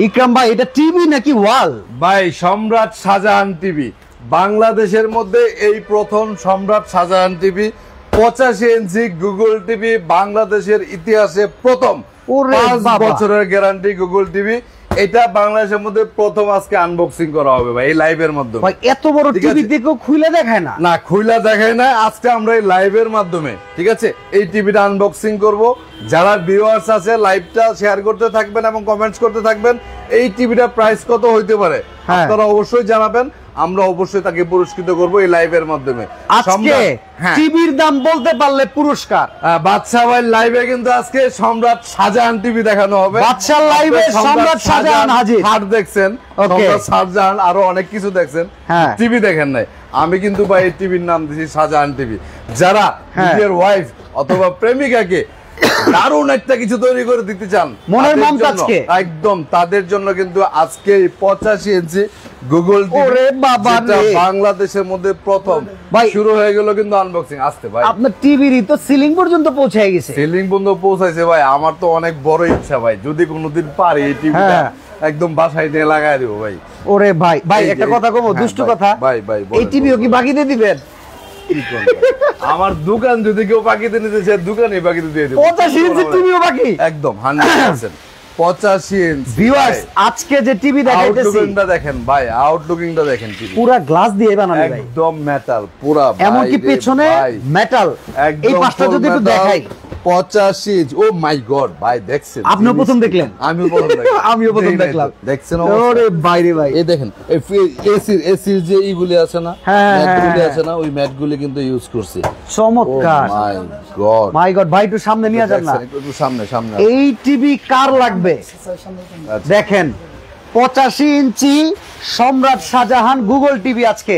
ইকরাম ভাই এটা টিভি নাকি ওয়াল? ভাই সম্রাট শাহজাহান টিভি, বাংলাদেশের মধ্যে এই প্রথম সম্রাট শাহজাহান টিভি 85 ইঞ্চি গুগল টিভি, বাংলাদেশের ইতিহাসে প্রথম 5 বছরের গ্যারান্টি গুগল টিভি। এটা বাংলাদেশের মধ্যে প্রথম আজকে আনবক্সিং করা হবে ভাই এই লাইভের মাধ্যমে। ভাই এত বড় টিভি দেখো খুলে দেখায় না? না খুলে দেখায় না, আজকে আমরা এই লাইভের মাধ্যমে ঠিক আছে এই টিভিটা আনবক্সিং করব। যারা ভিউয়ার্স আছে লাইভটা শেয়ার করতে থাকবেন এবং কমেন্টস করতে থাকবেন এই টিভিটার প্রাইস কত হইতে পারে আপনারা অবশ্যই জানাবেন, আমরা অবশ্যই তাকে পুরস্কৃত করব এই লাইভের মাধ্যমে। আজকে টিভির দাম বলতে পারলে পুরস্কার। বাদশা ভাই লাইভে কিন্তু আজকে সম্রাট শাহজাহান টিভি দেখানো হবে। বাদশা লাইভে সম্রাট শাহজাহান হাজির। হাট দেখছেন, সম্রাট শাহজাহান, আরো অনেক কিছু দেখছেন, টিভি দেখেন নাই। আমি কিন্তু ভাই এই টিভির নাম দিয়েছি শাহজাহান টিভি। যারা নিজের ওয়াইফ অথবা প্রেমিকাকে দারুণ একটা কিছু তৈরি করে দিতে চান মনের মমতাজকে, একদম তাদের জন্য কিন্তু আজকে 85 ইঞ্চি গুগল ওরে বাবা রে, বাংলাদেশের মধ্যে প্রথম ভাই শুরু হয়ে গেল কিন্তু আনবক্সিং। আসতে ভাই আপনার টিভিরই তো সিলিং পর্যন্ত পৌঁছে গেছে। সিলিং পর্যন্ত পৌঁছাইছে ভাই, আমার তো অনেক বড় ইচ্ছা ভাই যদি কোনোদিন পারি এই টিভিটা একদম বাসায় নিয়ে লাগাই দেব ভাই। ওরে ভাই ভাই একটা কথা কমো, দুষ্টু কথা ভাই ভাই এই টিভিও কি বাকিতে দিবেন? আমার দোকান যদি কেউ বাকিতে নিতে চায় দোকানে বাকিতে দিয়ে দেব। 85 ইঞ্চি টিভিও বাকি একদম 100%। 85 ইঞ্চি ভিউয়ার্স আজকে যে টিভি দেখাইতেছি আউটলুকিংটা দেখেন ভাই, আউটলুকিংটা দেখেন, টিভি পুরো গ্লাস দিয়ে বানানো ভাই, একদম মেটাল পুরো, এমন কি পেছনে মেটাল। এই পাশটা যদি একটু দেখাই 85 ইঞ্চ। ও মাই গড ভাই দেখছেন? আপনিও প্রথম দেখলেন? আমিও প্রথম দেখলাম। আমিও প্রথম দেখলাম। দেখছেন? ওরে বাইরে ভাই এই দেখেন এসির যে ইগুলি আছে না, ম্যাটগুলি আছে না, ওই ম্যাটগুলি কিন্তু ইউজ করছি। চমৎকার। মাই গড মাই গড ভাই একটু সামনে নিয়ে যান না, একটু সামনে সামনে। এই টিভি কার লাগবে দেখেন, 85 ইঞ্চি সম্রাট শাহজাহান গুগল টিভি আজকে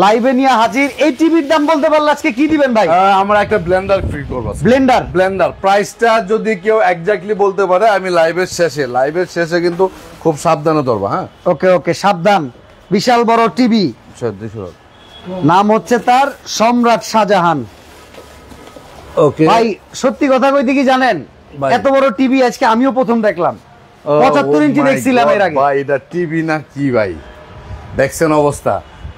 লাইভে নিয়ে হাজির। এই টিভির দাম বলতে পারলে আজকে কি দিবেন ভাই? আমরা একটা ব্লেন্ডার ফ্রি করব। ব্লেন্ডার প্রাইসটা যদি কেউ এক্স্যাক্টলি বলতে পারে আমি লাইভের শেষে কিন্তু খুব সাবধানে ধরবা। হ্যাঁ ওকে ওকে সাবধান। বিশাল বড় টিভি, নাম হচ্ছে তার সম্রাট শাহজাহান। ওকে ভাই সত্যি কথা কইতে কি জানেন, এত বড় টিভি আজকে আমিও প্রথম দেখলাম। 75 ইঞ্চি দেখছিলাম এর আগে। ভাই এটা টিভি না কি ভাই, দেখছেন অবস্থা?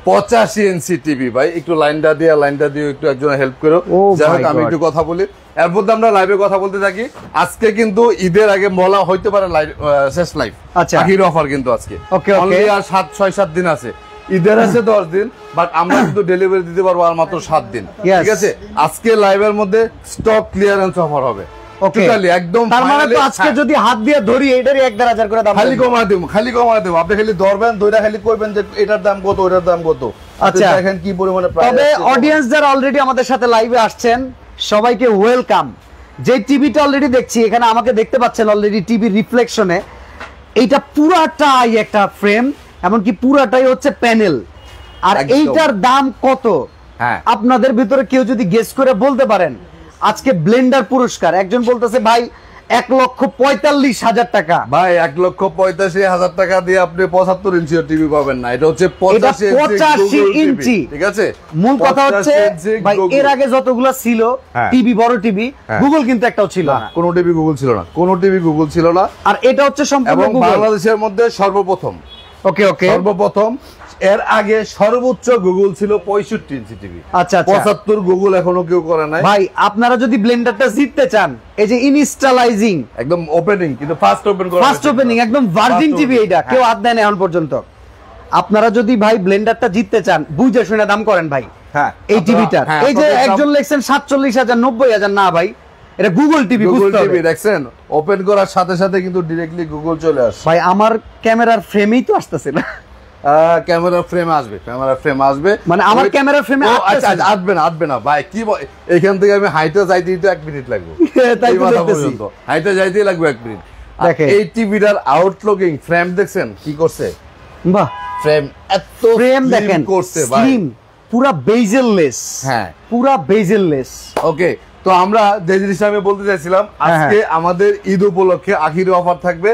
85 ইঞ্চি টিভি ভাই। একটু লাইনটা দিয়ে একটু একজন হেল্প করো। যাই হোক আমি একটু কথা বলি, এরপর আমরা লাইভে কথা বলতে থাকি। আজকে কিন্তু ঈদের আগে বলা হইতে পারে শেষ লাইভ, আখির অফার কিন্তু আজকে অনলি আর 6-7 দিন আছে। ঈদের আছে 10 দিন, বাট আমরা কিন্তু ডেলিভারি দিতে পারবো আর মাত্র 7 দিন। ঠিক আছে, আজকে লাইভের মধ্যে স্টক ক্লিয়ারেন্স অফার হবে। একদম তার মানে তো আজকে যদি হাত দিয়ে ধরি এটারই 1-1,000 করে দাম খালি কমায় দেব। আপনি খালি ধরবেন, ধরে খালি কইবেন যে এটার দাম কত ওটার দাম কত। আচ্ছা দেখেন কি পরিমাণে প্রাইস। তবে অডিয়েন্স যারা অলরেডি আমাদের সাথে লাইভে আসছেন সবাইকে ওয়েলকাম। যে টিভিটা অলরেডি দেখছি এখানে আমাকে দেখতে পাচ্ছেন অলরেডি টিভির রিফ্লেকশনে, এইটা পুরাটাই একটা ফ্রেম, এমনকি পুরাটাই হচ্ছে প্যানেল। আর এইটার দাম কত আপনাদের ভিতরে কেউ যদি গেস করে বলতে পারেন, আজকে ব্লেন্ডার পুরস্কার। একজন বলতেছে ভাই 1,45,000 টাকা। ভাই 1,85,000 টাকা দিয়ে আপনি 75 ইঞ্চি টিভি পাবেন না, এটা হচ্ছে 85 ইঞ্চি। ঠিক আছে, মূল কথা হচ্ছে ভাই এর আগে যতগুলো ছিল টিভি, বড় টিভি, গুগল কিন্তু একটাও ছিল না। কোন টিভি গুগল ছিল না। আর এটা হচ্ছে সম্পূর্ণ গুগল, বাংলাদেশের মধ্যে সর্বপ্রথম। ওকে সর্বপ্রথম। এর আগে সর্বোচ্চ গুগল ছিল 65 ইঞ্চি টিভি। আচ্ছা 75 গুগল এখনো কেউ করে নাই। ভাই আপনারা যদি ব্লেন্ডারটা জিততে চান, এই যে ইনস্টলাইজিং একদম ওপেনিং, কিন্তু ফার্স্ট ওপেনিং একদম ভার্জিন টিভি, এটা কেউ হাত দেয় না এখন পর্যন্ত। আপনারা যদি ভাই ব্লেন্ডারটা জিততে চান বুঝে শুনে দাম করেন ভাই। হ্যাঁ এই টিভিটা, এই যে একজন লেখছেন 47,000 90,000, না ভাই এটা গুগল টিভি। দেখছেন ওপেন করার সাথে সাথে কিন্তু ডাইরেক্টলি গুগল চলে আসে। ভাই আমার ক্যামেরার ফ্রেমেই তো আসতেছে না। ক্যামেরা ফ্রেম আসবে মানে আমার ক্যামেরা ফ্রেমে আসবে না ভাই। কি এখান থেকে আমি হাইটে যাইতে 1 মিনিট লাগবে, হাইটে যাইতেই লাগবে 1 মিনিট। এই টিভিটার আউটলুকিং ফ্রেম দেখছেন কি করছে? বাহ, ফ্রেম দেখেন করছে ভাই, পুরা বেজেললেস। পুরা বেজেললেস। ওকে, তো আমরা যে জিনিসটা আমি বলতে চাইছিলাম, আজকে আমাদের ঈদ উপলক্ষে আখির অফার থাকবে।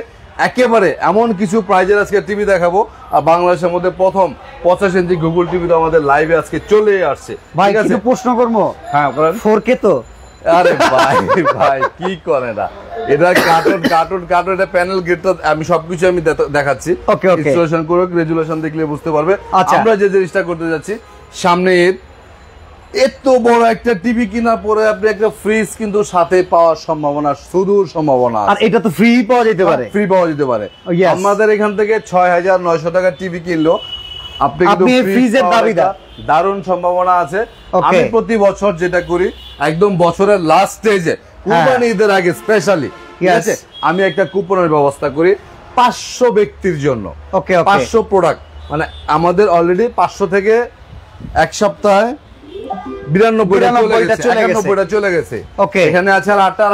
একেবারে এমন কিছু প্রাইজের আজকে টিভি দেখাবো। আর বাংলাদেশের মধ্যে প্রথম 85 ইঞ্চি গুগল টিভি তো আমাদের লাইভে আজকে চলে আসছে। ভাই কিছু প্রশ্ন করবো? হ্যাঁ করেন। 4K তো আরে ভাই ভাই কি করে না, এটা কার্টুন এটা প্যানেল গেটটা আমি সবকিছু আমি দেখাচ্ছি। ইনস্টলেশন করে রেজুলেশন দেখলে বুঝতে পারবে। আমরা যে জিনিসটা করতে যাচ্ছি, সামনে এত বড় একটা টিভি কেনার পরে আপনি একটা ফ্রিজ কিন্তু সাথে পাওয়ার সম্ভাবনা, সুদূর সম্ভাবনা। আর এটা তো ফ্রি পাওয়া যেতে পারে, ফ্রি পাওয়া যেতে পারে। আমাদের এখান থেকে ৬৯০০ টাকার টিভি কিনলো আপনি কিন্তু ফ্রিজের দাবিদার, দারুণ সম্ভাবনা আছে। আমি প্রতি বছর যেটা করি, একদম বছরের লাস্ট স্টেজে কুরবানি ঈদের আগে স্পেশালি, ঠিক আছে, আমি একটা কুপনের ব্যবস্থা করি ৫০০ ব্যক্তির জন্য। ৫০০ প্রোডাক্ট, মানে আমাদের অলরেডি ৫০০ থেকে এক সপ্তাহে ৯২টা চলে গেছে। এখানে আছে আর ৮টা,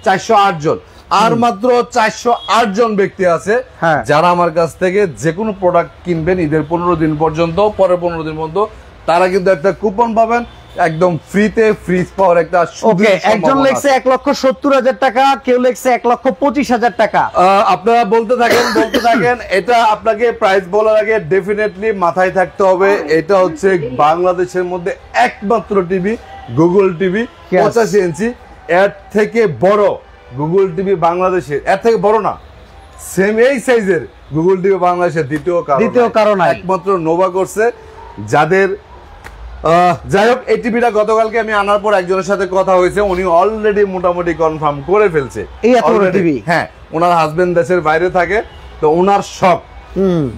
৪০৮ জন। আর মাত্র ৪০৮ জন ব্যক্তি আছে যারা আমার কাছ থেকে যে কোনো প্রোডাক্ট কিনবেন ঈদের ১৫ দিন পর্যন্ত, পরের ১৫ দিন পর্যন্ত, তারা কিন্তু একটা কুপন পাবেন একদম ফ্রিতে, ফ্রিজ পাওয়ার একটা। একজন লেখছে ১,৭০,০০০ টাকা, কেউ লেখছে ১,২৫,০০০ টাকা। আপনারা বলতে থাকেন এটা আপনাকে প্রাইস বলার আগে ডেফিনেটলি মাথায় থাকতে হবে, এটা হচ্ছে বাংলাদেশের মধ্যে একমাত্র টিভি, গুগল টিভি ৮৫ ইঞ্চি। এর থেকে বড় গুগল টিভি বাংলাদেশের, এর থেকে বড় না, সেম এই সাইজের গুগল টিভি বাংলাদেশের দ্বিতীয় কারণ একমাত্র নোভা করছে। যাদের যাই হোক, এই টিভিটা গতকালকে আমি আনার পর একজনের সাথে কথা হয়েছে, উনি অলরেডি মোটামুটি কনফার্ম করে ফেলছে। হ্যাঁ, ওনার হাজবেন্ড দেশের বাইরে থাকে, তো ওনার শখ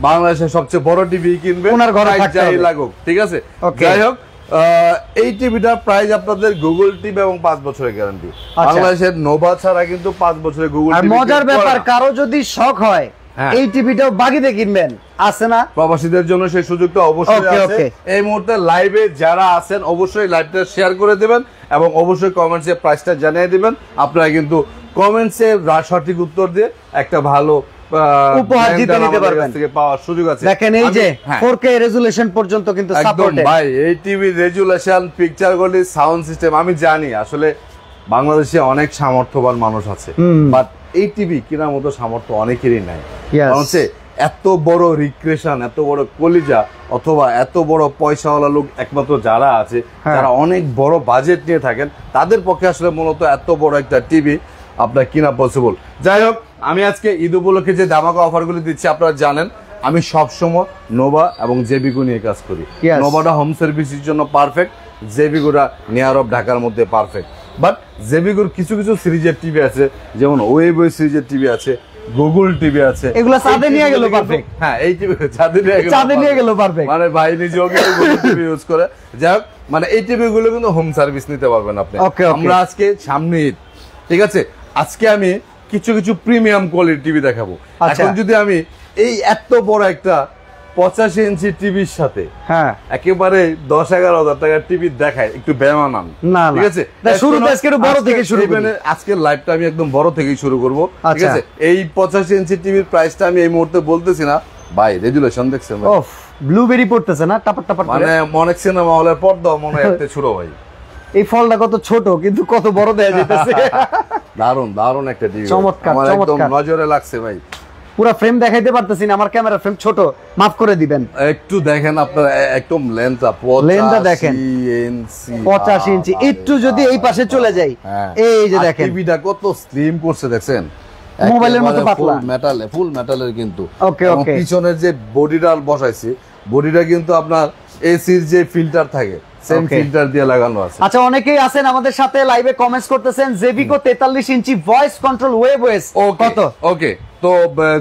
বাংলাদেশের সবচেয়ে বড় টিভি কিনবে, ওনার ঘরে যাই লাগুক, ঠিক আছে। যাই হোক, এই টিভিটার প্রাইস আপনাদের গুগল টিভি এবং ৫ বছরের গ্যারান্টি। বাংলাদেশের নোভা ছাড়া কিন্তু 5 বছরের গুগল টিভি। মজার ব্যাপার, কারো যদি শখ হয় এই টিভিটাও বাকিতে কিনবেন, আছে না? প্রবাসীদের জন্য সেই সুযোগটা অবশ্যই আছে। এই মুহূর্তে লাইভে যারা আছেন অবশ্যই লাইভটা শেয়ার করে দিবেন এবং অবশ্যই কমেন্টসে প্রাইসটা জানিয়ে দিবেন। আপনারা কিন্তু কমেন্টসে সঠিক উত্তর দিয়ে একটা ভালো উপহার জিতে নিতে পারবেন, থেকে পাওয়ার সুযোগ আছে। দেখেন এই যে 4K রেজুলেশন পর্যন্ত কিন্তু সাপোর্টেড। ভাই এই TV resolution, picture quality, sound system, আমি জানি আসলে বাংলাদেশে অনেক সামর্থ্যবান মানুষ আছে, বাট এই টিভি কেনার মতো সামর্থ্য অনেকেরই নাই। হচ্ছে এত বড় রিক্রিয়েশন, এত বড় কলিজা, অথবা এত বড় পয়সাওয়ালা লোক একমাত্র যারা আছে, যারা অনেক বড় বাজেট নিয়ে থাকেন, তাদের পক্ষে আসলে মূলত এত বড় একটা টিভি আপনার কিনা পসিবল। যাই হোক, আমি আজকে ঈদ উপলক্ষে যে ধামাকা অফারগুলি দিচ্ছি, আপনারা জানেন আমি সবসময় নোভা এবং জেবিকো নিয়ে কাজ করি। নোভাটা হোম সার্ভিসের জন্য পারফেক্ট, জেবিকোটা নিয়ার অফ ঢাকার মধ্যে পারফেক্ট। বাট জেবিকোর কিছু সিরিজের টিভি আছে, যেমন ওয়েবওয়ে সিরিজের টিভি আছে, গুগল টিভি আছে, এগুলো চাঁদে নিয়ে গেল পারফেক্ট। হ্যাঁ, এই টিভি চাঁদে নিয়ে গেল পারফেক্ট, মানে ভাই নিজেও কিন্তু গুগল টিভি ইউজ করে। যাই হোক, মানে এই টিভি গুলো কিন্তু হোম সার্ভিস নিতে পারবেন আপনি। আমরা আজকে সামনে ঈদ, ঠিক আছে, আজকে আমি কিছু প্রিমিয়াম কোয়ালিটি টিভি দেখাবো। এখন যদি আমি এই এত বড় একটা 85 ইঞ্চি টিভির সাথে একেবারে 10-11 হাজার টাকার টিভি দেখায়, একটু বেমানান, ঠিক আছে। আজকের লাইভটা আমি একদম বড় থেকেই শুরু করব, ঠিক আছে। এই 85 ইঞ্চি টিভির প্রাইসটা আমি এই মুহূর্তে বলতেছি না ভাই, রেজুলেশন দেখছেন ব্লুবেরি পড়তেছে না, টাপাট টাপাট, মানে অনেক সিনেমা হলের পর্দা মনে হচ্ছে ছোট ভাই। এই ফলটা কত ছোট কিন্তু কত বড় দেয়া যাইতেছে। দারুন একটা টিভি, চমৎকার, একদম নজরে লাগছে ভাই। পুরো ফ্রেম দেখাইতে পারতেছি না, আমার ক্যামেরা ফ্রেম ছোট, মাফ করে দিবেন। একটু দেখেন আপনারা, একদম লেন্থটা দেখেন 85 ইঞ্চি। একটু যদি এই পাশে চলে যাই, এই যে দেখেন টিভিটা কত স্লিম করছে, দেখছেন, মোবাইলের মতো পাতলা, ফুল মেটালের কিন্তু। পিছনের যে বডিটা বসাইছি, বডিটা কিন্তু আপনার এসির যে ফিল্টার থাকে সেম ফিল্টার দিয়ে লাগানো আছে। আচ্ছা, অনেকেই আছেন আমাদের সাথে লাইভে কমেন্টস করতেছেন, জেবিকো 43 ইঞ্চি ভয়েস কন্ট্রোল ওয়েবওয়েস কত? ওকে, তো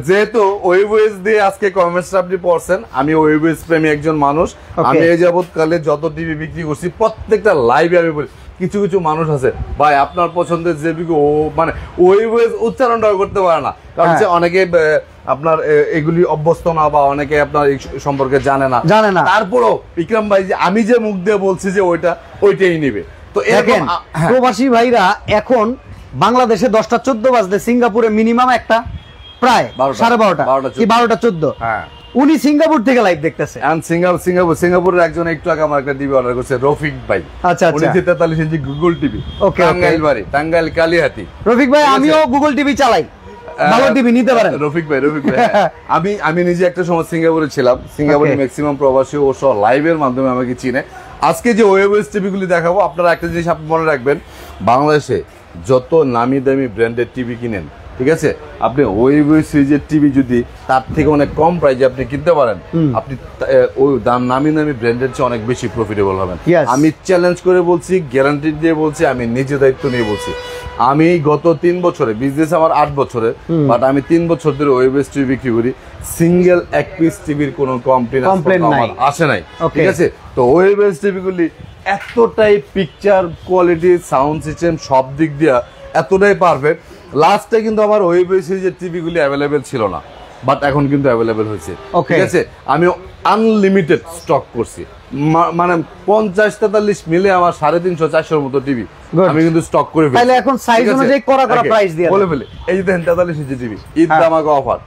যেহেতু ওয়েবওয়েস দিয়ে আজকে কমেন্টসটা আপনি পড়ছেন, আমি ওয়েবওয়েস প্রেমী একজন মানুষ। আমি এই যাবৎকালে যত টিভি বিক্রি করছি প্রত্যেকটা লাইভে আমি বলি, কিছু মানুষ আছে ভাই আপনার পছন্দের জেবিকো মানে ওয়েবওয়েস উচ্চারণটাও করতে পারে না, কারণ অনেকে আপনার এগুলি অভ্যস্ত না, বা অনেকে আপনার এই সম্পর্কে জানে না। তারপরও বিক্রম ভাই যে আমি যে মুখ দিয়ে বলছি যে ওইটাই নিবে। তো এরকম প্রবাসী ভাইরা এখন বাংলাদেশে 10:14 বাজলে, সিঙ্গাপুরে মিনিমাম একটা প্রায় 12:30 কি 12:14, উনি সিঙ্গাপুর থেকে লাইভ দেখতেছে। সিঙ্গাপুরের একজন একটু আগে আমার একটা টিভি অর্ডার করছে, রফিক ভাই। আচ্ছা, উনি 43 ইঞ্চি গুগল টিভি, টাঙ্গাইল কালিহাতি। রফিক ভাই, আমিও গুগল টিভি চালাই, ভালো টিভি নিতে পারেন। রফিক ভাই আমি নিজে একটা সময় সিঙ্গাপুরে ছিলাম। সিঙ্গাপুরে ম্যাক্সিমাম প্রবাসী ও লাইভের মাধ্যমে আমাকে চিনে। আজকে যে ওয়েবওয়েস টিভি গুলি দেখাবো, আপনারা একটা জিনিস আপনি মনে রাখবেন, বাংলাদেশে যত নামি দামি ব্র্যান্ডের টিভি কিনেন, ঠিক আছে, আপনি ওয়েবই সিরিজের টিভি যদি তার থেকে অনেক কম প্রাইসে আপনি কিনতে পারেন, আপনি ওই নামি দামি ব্র্যান্ডের চেয়ে অনেক বেশি প্রফিটেবল হবেন। আমি চ্যালেঞ্জ করে বলছি, গ্যারান্টি দিয়ে বলছি, আমি নিজে দায়িত্ব নিয়ে বলছি। আমি গত 3 বছরে, বিজনেস আমার 8 বছরে, বাট আমি 3 বছর ধরে ওয়েবএস টিভি বিক্রি করি, সিঙ্গেল এক পিস টিভির কোনো কমপ্লেন আমার আসে নাই, ঠিক আছে। তো ওয়েবএস টিভি গুলি এতটাই পিকচার কোয়ালিটি, সাউন্ড সিস্টেম সব দিক দিয়ে এতটাই পারফেক্ট। লাস্টে কিন্তু আমার ওয়েবএস সিরিজের টিভি গুলি অ্যাভেলেবেল ছিল না, বাট এখন কিন্তু অ্যাভেলেবেল হয়েছে, ঠিক আছে। আমি আনলিমিটেড স্টক করছি, মানে 50-43 মিলে আমার 350-400 মতো টিভি আমি কিন্তু স্টক করে ফেলি। তাহলে এখন সাইজ অনুযায়ী করা প্রাইস দিয়ে বলে ফেলি। এই যে দেখেন 43 ইঞ্চি টিভি, ঈদ ধামাকা অফার,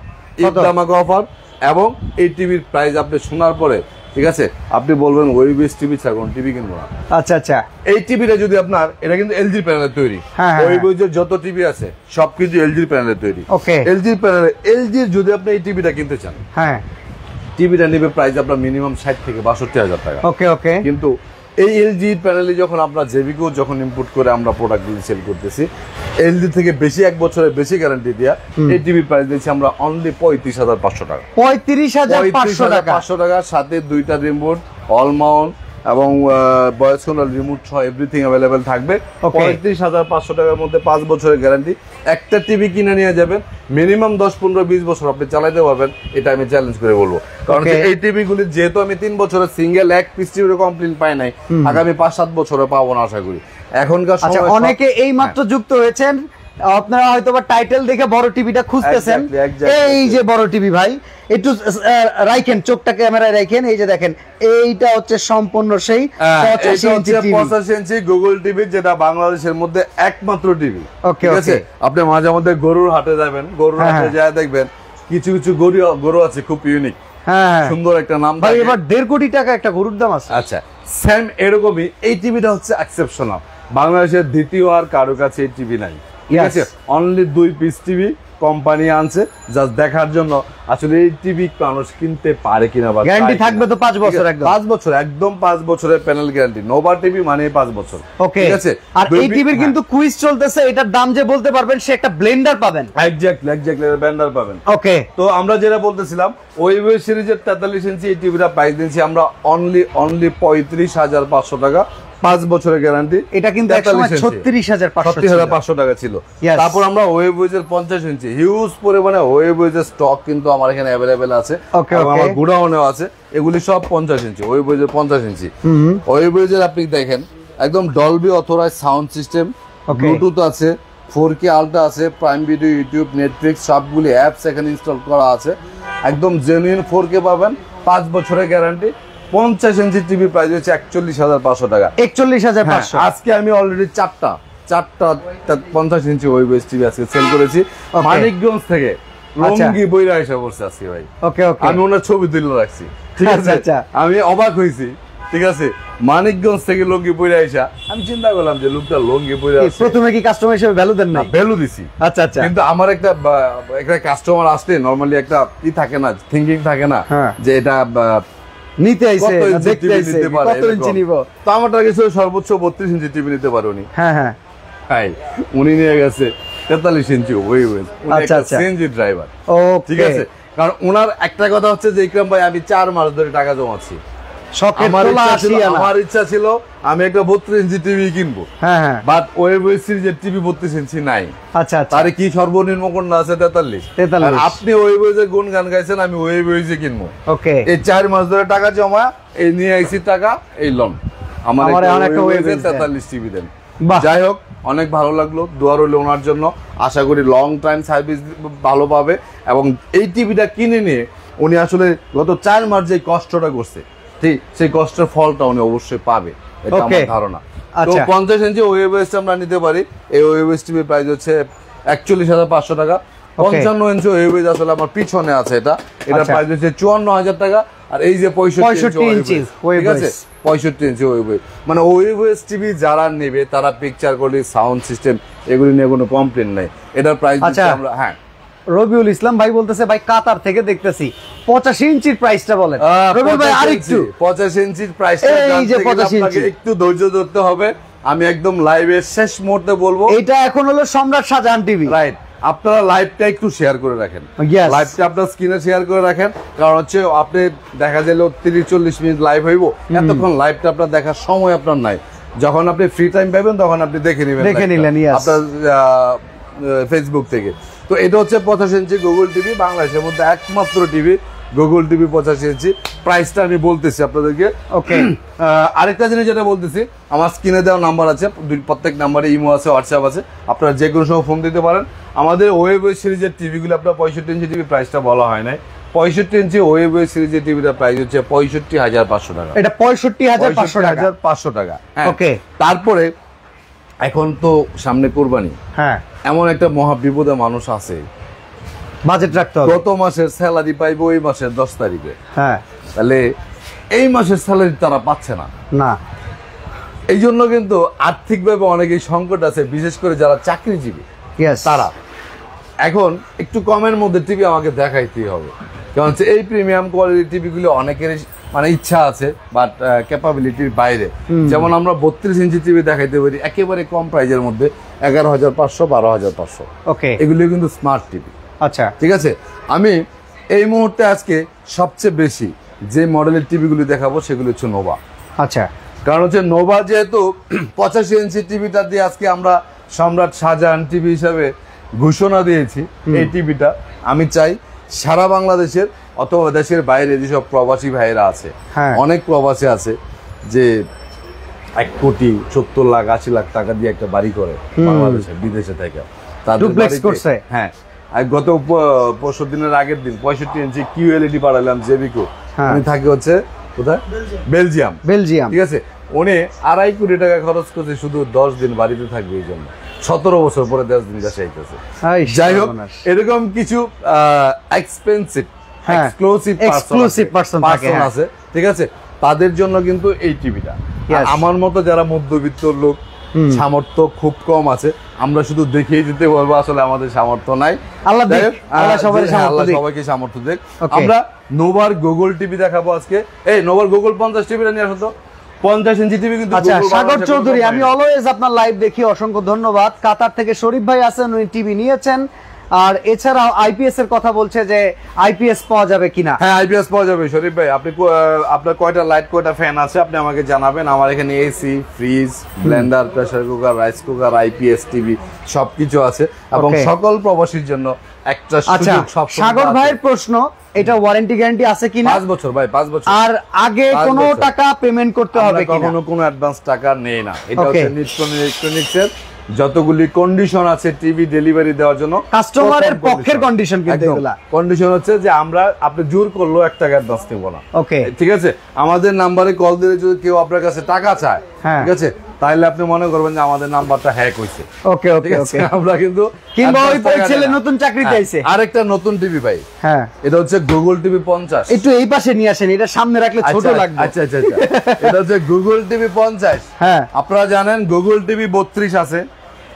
ঈদ ধামাকা অফার। এবং এই টিভির প্রাইস আপনি শোনার পরে, ঠিক আছে, আপনি বলবেন ওয়েবএস টিভি ছাড়া কোন টিভি কিনবো না। আচ্ছা আচ্ছা, এই টিভিটা যদি আপনার, এটা কিন্তু এলজি প্যানেলের তৈরি, ওয়েবএস যত টিভি আছে সব কিন্তু এলজি প্যানেলের তৈরি। এলজি প্যানেলের, এলজির যদি আপনি এই টিভিটা কিনতে চান, হ্যাঁ, টিভিটা নেবে প্রাইস আপনার মিনিমাম 60 থেকে 62 হাজার টাকা। ওকে। কিন্তু এই এলজি প্যানেলে যখন আপনার জেবিকো যখন ইম্পোর্ট করে আমরা প্রোডাক্টগুলি সেল করতেছি, এলজি থেকে বেশি, 1 বছরের বেশি গ্যারান্টি দিয়া এই টিভি প্রাইস দিচ্ছি আমরা অনলি 35,500 টাকা। 35,500 টাকার সাথে 2টা রিমোট, অল মাউন্ট এবং ভয়েস কন্ট্রোল রিমোট সহ এভরিথিং अवेलेबल থাকবে। 35,500 টাকার মধ্যে 5 বছরের গ্যারান্টি। একটা টিভি কিনে নিয়ে যাবেন, মিনিমাম 10, 15, 20 বছর আপনি চালাতে পারবেন, এটা আমি চ্যালেঞ্জ করে বলবো। কারণ এই টিভি গুলি যেহেতু আমি 3 বছরের সিঙ্গেল এক পিস টিভির কমপ্লেইন পাই নাই, আগামী 5-7 বছরে পাবো না আশা করি। এখনকার সময় অনেকে এই মাত্র যুক্ত হয়েছেন, আপনারা হয়তো বা টাইটেল দেখে বড় টিভিটা খুঁজতেছেন। এই যে বড় টিভি ভাই, একটু রাখেন চোখটা ক্যামেরায় রাখেন, এই যে দেখেন, এইটা হচ্ছে সম্পূর্ণ সেই 85 ইঞ্চি গুগল টিভি, যেটা বাংলাদেশের মধ্যে একমাত্র টিভি, ঠিক আছে। আপনি মাঝে মধ্যে গরুর হাটে যাবেন, গরুর হাটে যায় দেখবেন কিছু কিছু গরু আছে খুব ইউনিক, সুন্দর একটা নাম ভাই, এবার 1.5 কোটি টাকা একটা গরুর দাম আছে। আচ্ছা, সেম এরকমই এই টিভিটা হচ্ছে এক্সেপশনাল, বাংলাদেশের দ্বিতীয় আর কারো কাছে এই টিভি নাই, ঠিক আছে। অনলি 2 পিস টিভি কোম্পানি আনছে জাস্ট দেখার জন্য, আসলে এই টিভি মানুষ কিনতে পারে কিনা। গ্যারান্টি থাকবে তো 5 বছর, একদম 5 বছর, একদম 5 বছরের প্যানেল গ্যারান্টি। নোভা টিভি মানে 5 বছর, ঠিক আছে। আর এই টিভির কিন্তু কুইজ চলতেছে, এটার দাম যে বলতে পারবেন, সে একটা ব্লেন্ডার পাবেন। এক্স্যাক্টলি ব্লেন্ডার পাবেন। ওকে, তো আমরা যেটা বলতেছিলাম, ওয়েবএস সিরিজের 43 ইঞ্চি এই টিভিটা প্রাইস দিচ্ছি আমরা অনলি 35,500 টাকা, 5 বছরের গ্যারান্টি। এটা কিন্তু একসময় 36,500 টাকা ছিল। তারপর আমরা ওয়েবএসের 50 ইঞ্চি হিউজ পরিমাণে ওয়েবএসের স্টক কিন্তু আমার এখানে अवेलेबल আছে, আমার গোডাউনেও আছে। এগুলি সব 50 ইঞ্চি, ওয়েবএসের 50 ইঞ্চি। ওয়েবএসের আপনি দেখেন একদম Dolby authorise sound system, Bluetooth আছে, 4K আলট্রা আছে, প্রাইম ভিডিও, ইউটিউব, নেটফ্লিক্স সবগুলি অ্যাপস এখানে ইনস্টল করা আছে। একদম জেনুইন 4K পাবেন, 5 বছরের গ্যারান্টি। 50 ইঞ্চি টিভি প্রাইস হচ্ছে 41,500 টাকা। 41,500। আজকে আমি অলরেডি চারটা 50 ইঞ্চি ওয়েবএস টিভি আজকে সেল করেছি মানিকগঞ্জ থেকে। লঙ্গি বইরা এসে পড়ছে আজকে ভাই। আমি ওনার ছবি তুলে রাখছি, ঠিক আছে। আমি অবাক হয়েছি, ঠিক আছে। মানিকগঞ্জ থেকে লঙ্গি বইরা এসা আমি চিন্তা করলাম যে লোকটা লঙ্গি বইরা, প্রথমে কি কাস্টমার হিসেবে ভ্যালু দেন না? ভ্যালু দিছি, আচ্ছা। কিন্তু আমার একটা কাস্টমার আসলে নরমালি একটা থাকে না, থিঙ্কিং থাকে না যে এটা নিতে আইছে, দেখতে আইছে, কত ইঞ্চি নিব। তো আমার টার্গেট ছিল সর্বোচ্চ 32 ইঞ্চি টিভি নিতে পারে উনি। হ্যাঁ, উনি নিয়ে গেছে 43 ইঞ্চি ওয়েবএস। উনি একটা সিএনজি ড্রাইভার, ঠিক আছে। কারণ ওনার একটা কথা হচ্ছে যে ইকরাম ভাই, আমি 4 মাস ধরে টাকা জমাচ্ছি, আমার ইচ্ছা ছিল আমি একটা 32 ইঞ্চি টিভি কিনবো, বাট ওয়েবএস সিরিজের টিভি 32 ইঞ্চি নাই। আচ্ছা, তারে কি সর্বনিম্ন কোন আছে 43। আপনি ওয়েবএস এর গুণ গান গাইছেন, আমি ওয়েবএস এ কিনবো। এই 4 মাস ধরে টাকা জমা, এই নিয়ে আইছি টাকা, এই লোন আমার একটা ওয়েবএস 43 টিভি দেন। যাই হোক, অনেক ভালো লাগলো, দোয়া রইল ওনার জন্য। আশা করি লং টাইম সার্ভিস ভালো পাবে। এবং এই টিভিটা কিনে নিয়ে উনি আসলে গত 4 মাস যে কষ্টটা করছে, ঠিক সেই কষ্টের ফলটা উনি অবশ্যই পাবে, এটা আমার ধারণা। তো 50 ইঞ্চি ওয়েবএস আমরা নিতে পারি। এই ওয়েবএস টিভি প্রাইস হচ্ছে 41,500 টাকা। 55 ইঞ্চি ওয়েবএস আসলে আমার পিছনে আছে, এটা প্রাইস হচ্ছে 54,000 টাকা। আর এই যে 65 ইঞ্চি, ঠিক আছে, 65 ইঞ্চি ওয়েবএস, মানে ওয়েবএস টিভি যারা নেবে তারা পিকচার কোয়ালিটি, সাউন্ড সিস্টেম এগুলি নিয়ে কোনো কমপ্লেন নাই। এটার প্রাইস আমরা, হ্যাঁ, রবিউল ইসলাম ভাই বলতেছে, ভাই কাতার থেকে দেখতেছি, 85 ইঞ্চির প্রাইসটা বলেন। রবিউল ভাই আরেকটু 85 ইঞ্চির প্রাইসটা, এই যে 85 ইঞ্চি, একটু ধৈর্য ধরতে হবে। আমি একদম লাইভের শেষ মুহূর্তে বলবো, এটা এখন হলো সম্রাট শাহজাহান টিভি। রাইট, আপনারা লাইভটা একটু শেয়ার করে রাখেন, লাইভটা আপনার স্ক্রিনে শেয়ার করে রাখেন, কারণ হচ্ছে আপনি দেখা গেল 30-40 মিনিট লাইভ হইব, এতক্ষণ লাইভটা আপনার দেখার সময় আপনার নাই। যখন আপনি ফ্রি টাইম পাবেন তখন আপনি দেখে নিলেন আপনার ফেসবুক থেকে। তো এটা হচ্ছে 85 ইঞ্চি গুগল টিভি, বাংলাদেশের মধ্যে একমাত্র টিভি গুগল টিভি 85 ইঞ্চি। প্রাইসটা আমি বলতেছি আপনাদেরকে। ওকে, আরেকটা জিনিস যেটা বলতেছি, আমার স্ক্রিনে দেওয়া নাম্বার আছে, প্রত্যেক নাম্বারে ইমো আছে, হোয়াটসঅ্যাপ আছে, আপনারা যে কোনো সময় ফোন দিতে পারেন। আমাদের ওয়েব সিরিজের টিভিগুলো আপনার 65 ইঞ্চি টিভি প্রাইসটা বলা হয় নাই। 65 ইঞ্চি ওয়েব সিরিজের টিভিটার প্রাইস হচ্ছে 65,500 টাকা। এটা 65,500 টাকা। ওকে, তারপরে এখন তো সামনে কোরবানি, হ্যাঁ, এমন একটা মহা বিপদে মানুষ আছে, বাজেট রাখতে হবে। গত মাসের স্যালারি পাইবো এই মাসের 10 তারিখে, হ্যাঁ, তাহলে এই মাসের স্যালারি তারা পাচ্ছে না। এই জন্য কিন্তু আর্থিকভাবে অনেকেই সংকট আছে, বিশেষ করে যারা চাকরিজীবী তারা। এখন একটু কমের মধ্যে টিভি আমাকে দেখাইতেই হবে, কারণ হচ্ছে এই প্রিমিয়াম কোয়ালিটির টিভিগুলো অনেকের মানে ইচ্ছা আছে, বাট ক্যাপাবিলিটির বাইরে। যেমন আমরা 32 ইঞ্চি টিভি দেখাইতে পারি একেবারে কম প্রাইজের মধ্যে 11,500, 12,500। ওকে, এগুলো কিন্তু স্মার্ট টিভি। আচ্ছা, ঠিক আছে। আমি এই মুহূর্তে আজকে সবচেয়ে বেশি যে মডেলের টিভিগুলি দেখাবো সেগুলো হচ্ছে নোভা। আচ্ছা, কারণ হচ্ছে নোভা যেহেতু 85 ইঞ্চি টিভিটা দিয়ে আজকে আমরা সম্রাট শাহজাহান টিভি হিসাবে ঘোষণা দিয়েছি, এই টিভিটা আমি চাই সারা বাংলাদেশের অথবা দেশের বাইরে যেসব প্রবাসী ভাইয়েরা আছে, অনেক প্রবাসী আছে যে 1,70,00,000-80,00,000 টাকা দিয়ে একটা বাড়ি করে বাংলাদেশে বিদেশে থেকে, হ্যাঁ। গত 65 দিনের আগের দিন 65 ইঞ্চি QLED পাঠালাম জেবিকো, আমি থাকি হচ্ছে কোথায়, বেলজিয়াম। ঠিক আছে, উনি 2.5 কোটি টাকা খরচ করছে শুধু 10 দিন বাড়িতে থাকবে, এই জন্য 17 বছর পরে 10 দিন দেশে আইতেছে। যাই হোক, এরকম কিছু এক্সপেন্সিভ এক্সক্লুসিভ পারসন আছে, ঠিক আছে, তাদের জন্য কিন্তু এই টিভিটা। আমার মতো যারা মধ্যবিত্ত লোক, সামর্থ্য খুব কম আছে, আমরা শুধু দেখিয়ে দিতে বলবো, আসলে আমাদের সামর্থ্য নাই। আল্লাহ সবাইকে সামর্থ্য দেখ। আমরা নোভার গুগল টিভি দেখাবো আজকে। এই নোভার গুগল 50 টিভিটা নিয়ে আসো তো, 50 ইঞ্চি টিভি কিন্তু। আচ্ছা, সাগর চৌধুরী, আমি অলওয়েজ আপনার লাইভ দেখি, অসংখ্য ধন্যবাদ। কাতার থেকে শরীফ ভাই আছেন, উনি টিভি নিয়েছেন। আর এছাড়াও আইপিএস এর কথা বলছে যে আইপিএস পাওয়া যাবে কিনা। হ্যাঁ, আইপিএস পাওয়া যাবে। শরীফ ভাই, আপনি আপনার কয়টা লাইট, কয়টা ফ্যান আছে আপনি আমাকে জানাবেন। আমার এখানে AC, fridge, Blender, pressure cooker, rice cooker, IPS TV সবকিছু আছে, এবং সকল প্রবাসীর জন্য একটা সুযোগ। সাগর ভাইয়ের প্রশ্ন, এটা ওয়ারেন্টি গ্যারান্টি আছে কিনা? 5 বছর ভাই, 5 বছর। আর আগে কোনো টাকা পেমেন্ট করতে হবে কিনা? কোনো অ্যাডভান্স টাকা নেই না। এটা হচ্ছে নিটন ইলেকট্রনিক্সের যতগুলি কন্ডিশন আছে টিভি ডেলিভারি দেওয়ার জন্য, কাস্টমারের পক্ষের কন্ডিশন, কিন্তু এগুলা কন্ডিশন হচ্ছে যে আমরা আপনি জোর করলো 1 টাকা অ্যাডভান্স নেব না। ওকে, ঠিক আছে। আমাদের নাম্বারে কল দিলে যদি কেউ আপনার কাছে টাকা চায়, ঠিক আছে, তাহলে আপনি মনে করবেন যে আমাদের নাম্বারটা হ্যাক হইছে। ওকে ওকে ওকে, আমরা কিন্তু কিংবা ওই ছেলে নতুন চাকরিতে আইছে। আরেকটা নতুন টিভি ভাই, হ্যাঁ, এটা হচ্ছে গুগল টিভি 50। একটু এই পাশে নিয়ে আসেন, এটা সামনে রাখলে ছোট লাগবে। আচ্ছা আচ্ছা আচ্ছা, এটা হচ্ছে গুগল টিভি 50। হ্যাঁ, আপনারা জানেন গুগল টিভি 32 আছে,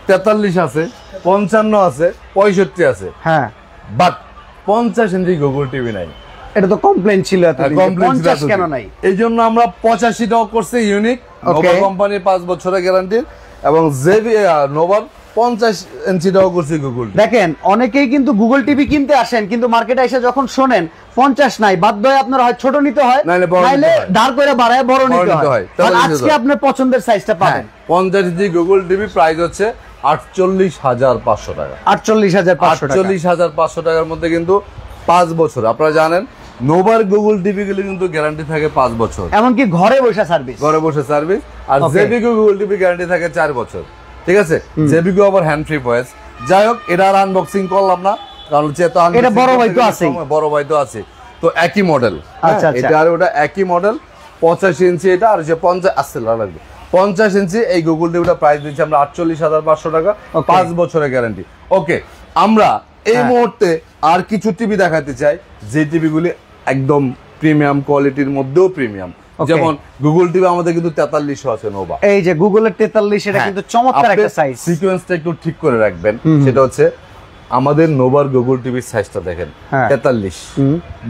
43 আছে, 55 আছে, 65 আছে। হ্যাঁ, বাট 50 ইঞ্চি গুগল টিভি নাই। এটা তো কমপ্লেইন ছিল, 50 কেন নাই? এই জন্য আমরা 85টাও করছি ইউনিক, নোভা কোম্পানির 5 বছরের গ্যারান্টি, এবং নোভার 50 ইঞ্চিটাও করছি গুগল। দেখেন, অনেকেই কিন্তু গুগল টিভি কিনতে আসেন, কিন্তু মার্কেটে এসে যখন শোনেন 50 নাই, বাধ্য হয়ে আপনার হয় ছোট নিতে হয়, নাইলে দাঁড় করে বাড়ায় বড় নিতে হয়। আর আজকে আপনার পছন্দের সাইজটা পাবেন। 50 ইঞ্চি গুগল টিভি প্রাইস হচ্ছে 48,500 টাকা। 48,500 টাকার মধ্যে কিন্তু 5 বছর। আপনারা জানেন নোভার গুগল টিভি গুলো কিন্তু গ্যারান্টি থাকে 5 বছর, এমনকি ঘরে বসে সার্ভিস। আর জেবিকো গুগল টিভি গ্যারান্টি থাকে 4 বছর। ঠিক আছে, জেবিকো আবার হ্যান্ড ফ্রি ভয়েস। যাই হোক, এটা আর আনবক্সিং করলাম না, কারণ এটা বড় ভাই তো আছে, তো একই মডেল। আচ্ছা, এটা আর ওটা একই মডেল। 85 ইঞ্চি এটা, আর 50 লাগবে 50 ইঞ্চি এই গুগল টিভিটা প্রাইস দিচ্ছি আমরা 48,500 টাকা, 5 বছরের গ্যারান্টি। ওকে, আমরা এই মুহূর্তে আর কিছু টিভি দেখাতে চাই, যে টিভিগুলি একদম প্রিমিয়াম কোয়ালিটির মধ্যেও প্রিমিয়াম। যেমন গুগল টিভি আমাদের কিন্তু 43 আছে নোভা। এই যে গুগলের 43, এটা কিন্তু চমৎকার একটা সাইজ। সিকোয়েন্সটা একটু ঠিক করে রাখবেন, সেটা হচ্ছে আমাদের নোভার গুগল টিভির সাইজটা দেখেন, 43,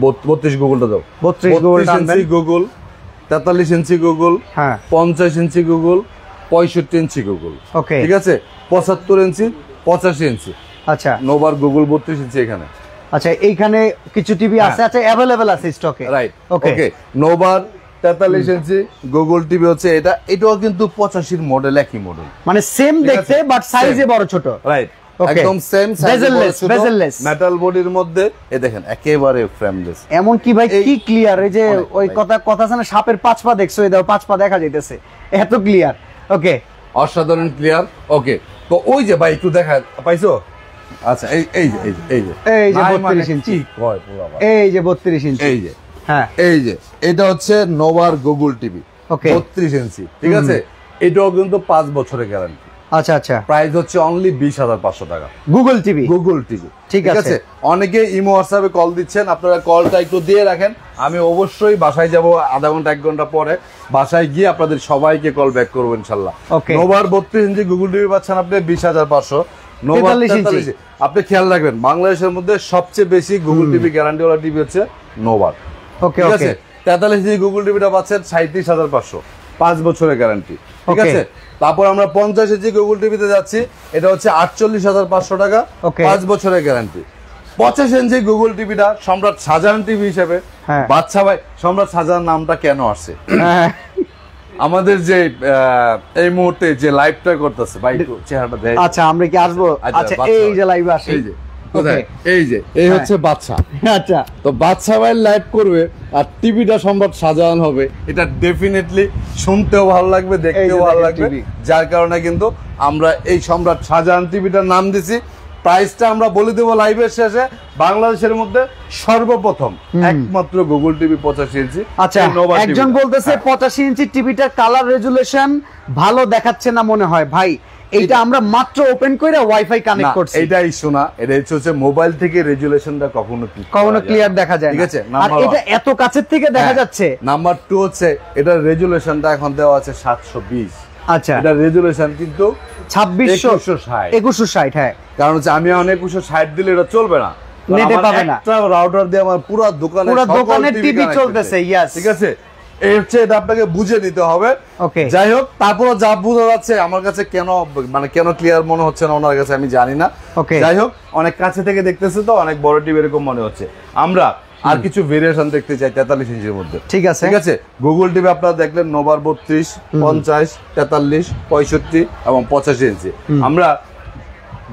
32 গুগলটা দাও, 32 ইঞ্চি গুগল, 43 ইঞ্চি গুগল, 50 ইঞ্চি গুগল, 65 ইঞ্চি গুগল, ওকে ঠিক আছে, 75 ইঞ্চি, 85 ইঞ্চি। আচ্ছা, নোভার গুগল 32 ইঞ্চি এখানে। আচ্ছা, এইখানে কিছু টিভি আছে, আচ্ছা अवेलेबल আছে স্টকে, রাইট, ওকে। ওকে। নোভার 43 ইঞ্চি গুগল টিভি হচ্ছে এটা, এটাও কিন্তু 85 এর মডেল, একই মডেল, মানে সেম দেখতে বাট সাইজে বড় ছোট, রাইট, Okay. একদম সেম সাইজ, bezel-less মেটাল বডির মধ্যে। এই দেখেন একেবারে ফ্রেমলেস, এমন কি ভাই, কি ক্লিয়ার! এই যে ওই কথা আছে না, সাপের 5 পা দেখছো, এই দাও 5 পা দেখা যাইতেছে, এত ক্লিয়ার। ওকে, অসাধারণ ক্লিয়ার। ওকে, তো ওই যে ভাই একটু দেখা পাইছো? আচ্ছা, এই যে এই যে 32 ইঞ্চি, এই যে 32 ইঞ্চি, এই যে, হ্যাঁ, এই যে এটা হচ্ছে নোভার গুগল টিভি, ওকে, 32 ইঞ্চি, ঠিক আছে। এটাও কিন্তু 5 বছরের গ্যারান্টি। আচ্ছা আচ্ছা, প্রাইস হচ্ছে অনলি 20,500 টাকা। গুগল টিভি, গুগল টিভি, ঠিক আছে। অনেকে ইমো হোয়াটসঅ্যাপে কল দিচ্ছেন, আপনারা কলটা একটু দিয়ে রাখেন, আমি অবশ্যই বাসায় যাব আধা ঘন্টা 1 ঘন্টা পরে, বাসায় গিয়ে আপনাদের সবাইকে কল ব্যাক করবো ইনশাল্লাহ। ওকে, নোভার 32 ইঞ্চি গুগল টিভি পাচ্ছেন আপনি 20,500। নোভার 43 ইঞ্চি, আপনি খেয়াল রাখবেন বাংলাদেশের মধ্যে সবচেয়ে বেশি গুগল টিভি গ্যারান্টি ওয়ালা টিভি হচ্ছে নোভার, ওকে, ঠিক আছে। 43 ইঞ্চি গুগল টিভিটা পাচ্ছেন 37,500, 5 বছরের গ্যারান্টি, ঠিক আছে। তারপর আমরা 50 ইঞ্চি গুগল টিভিতে যাচ্ছি, এটা হচ্ছে 48,500 টাকা, 5 বছরের গ্যারান্টি। 50 ইঞ্চি গুগল টিভিটা সম্রাট শাহজাহান টিভি হিসেবে, বাচ্চা ভাই সম্রাট শাহজাহান নামটা কেন আসছে? আমাদের যে এই মুহূর্তে যে লাইভটা করতেছে ভাই, একটু চেহারাটা দেখ। আচ্ছা, আমরা কি আসবো? আচ্ছা, এই যে লাইভে আসি, এই যে কোথায়, এই যে এই হচ্ছে বাচ্চা। আচ্ছা, তো বাচ্চা ভাই লাইভ করবে আর টিভিটা সম্রাট শাহজাহান হবে, এটা ডেফিনেটলি শুনতেও ভালো লাগবে, দেখতেও ভালো লাগবে, যার কারণে কিন্তু আমরা এই সম্রাট শাহজাহান টিভিটার নাম দিছি। প্রাইসটা আমরা বলে দেবো লাইভের শেষে। বাংলাদেশের মধ্যে সর্বপ্রথম একমাত্র গুগল টিভি 85 ইঞ্চি। আচ্ছা, একজন বলতেছে 85 ইঞ্চি টিভিটার কালার রেজুলেশন ভালো দেখাচ্ছে না মনে হয় ভাই, এইটা আমরা মাত্র ওপেন করে ওয়াইফাই কানেক্ট করছি। এটাই শোনা, এটা হচ্ছে মোবাইল থেকে রেজুলেশনটা কখনো ক্লিয়ার দেখা যায় না, ঠিক আছে। আর এটা এত কাছের থেকে দেখা যাচ্ছে। নাম্বার 2 হচ্ছে এটার রেজুলেশনটা এখন দেওয়া আছে 720। আচ্ছা, এটা রেজুলেশন কিন্তু 2160, হ্যাঁ, কারণ হচ্ছে আমি অনেক 2160 দিলে এটা চলবে না, নেটে পাবে না। একটা রাউটার দিয়ে আমার পুরো দোকানে টিভি চলতেছে, ইয়েস, ঠিক আছে। এই হচ্ছে এটা আপনাকে বুঝে নিতে হবে। ওকে, যাই হোক, তারপরে যা বোঝা যাচ্ছে আমার কাছে, কেন ক্লিয়ার মনে হচ্ছে না ওনার কাছে আমি জানি না। যাই হোক, অনেক কাছে থেকে দেখতেছে তো, অনেক বড় টিভি এরকম মনে হচ্ছে। আমরা আর কিছু ভেরিয়েশন দেখতে চাই 43 ইঞ্চির মধ্যে, ঠিক আছে, ঠিক আছে। গুগল টিভি আপনারা দেখলেন নোভার 32, 50, 43, 65 এবং 85 ইঞ্চি। আমরা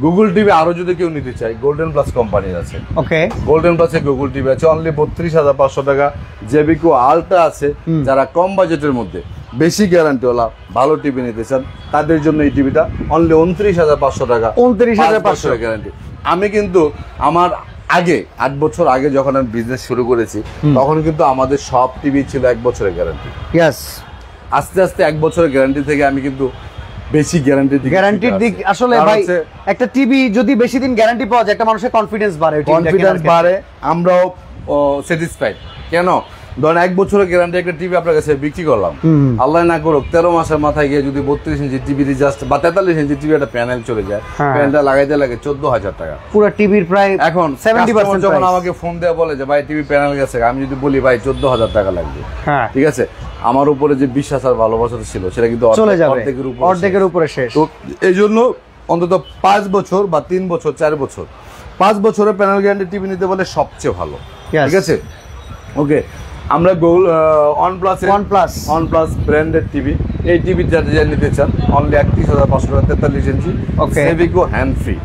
গুগল টিভি আরো যদি কেউ নিতে চাই, গোল্ডেন প্লাস কোম্পানির আছে, ওকে, গোল্ডেন প্লাসে গুগল টিভি আছে অনলি 32,500 টাকা। জেবিকো আলট্রা আছে, যারা কম বাজেটের মধ্যে বেশি গ্যারান্টিওয়ালা ভালো টিভি নিতে চান তাদের জন্য এই টিভিটা অনলি 29,500 টাকা, 29,500 গ্যারান্টি। আমি কিন্তু আমার আগে 8 বছর আগে যখন আমি বিজনেস শুরু করেছি, তখন কিন্তু আমাদের সব টিভি ছিল 1 বছরের গ্যারান্টি। আস্তে আস্তে 1 বছরের গ্যারান্টি থেকে আমি কিন্তু বেশি গ্যারান্টির দিক আসলে ভাই, একটা টিভি যদি বেশি দিন গ্যারান্টি পাওয়া যায়, একটা মানুষের কনফিডেন্স বাড়ে, আমরাও স্যাটিসফাইড। কেন ধরেন 1 বছরের গ্যারান্টি একটা টিভি আপনার কাছে বিক্রি করলাম, আল্লাহ না করুক 13 মাসের মাথায় গিয়ে যদি 32 ইঞ্চি টিভি জাস্ট বা 43 ইঞ্চি টিভি একটা প্যানেল চলে যায়, প্যানেলটা লাগাইতে লাগে 14,000 টাকা, পুরো টিভির প্রায় এখন 70%। যখন আমাকে ফোন দেওয়া বলে যে ভাই টিভি প্যানেল গেছে, আমি যদি বলি ভাই 14,000 টাকা লাগবে, ঠিক আছে, আমার উপরে যে বিশ্বাস আর ভালোবাসা ছিল সেটা কিন্তু অর্ধেকের উপরে শেষ। তো এই জন্য অন্তত 5 বছর বা 3 বছর 4 বছর 5 বছরের প্যানেল গ্যারান্টি টিভি নিতে বলে সবচেয়ে ভালো, ঠিক আছে। ওকে, আমরা OnePlus ব্র্যান্ডের টিভি, এই টিভি যা নিতে চান অনলি 31,500 টাকা, 43 ইঞ্চি, সেভিকো হ্যান্ড ফ্রি।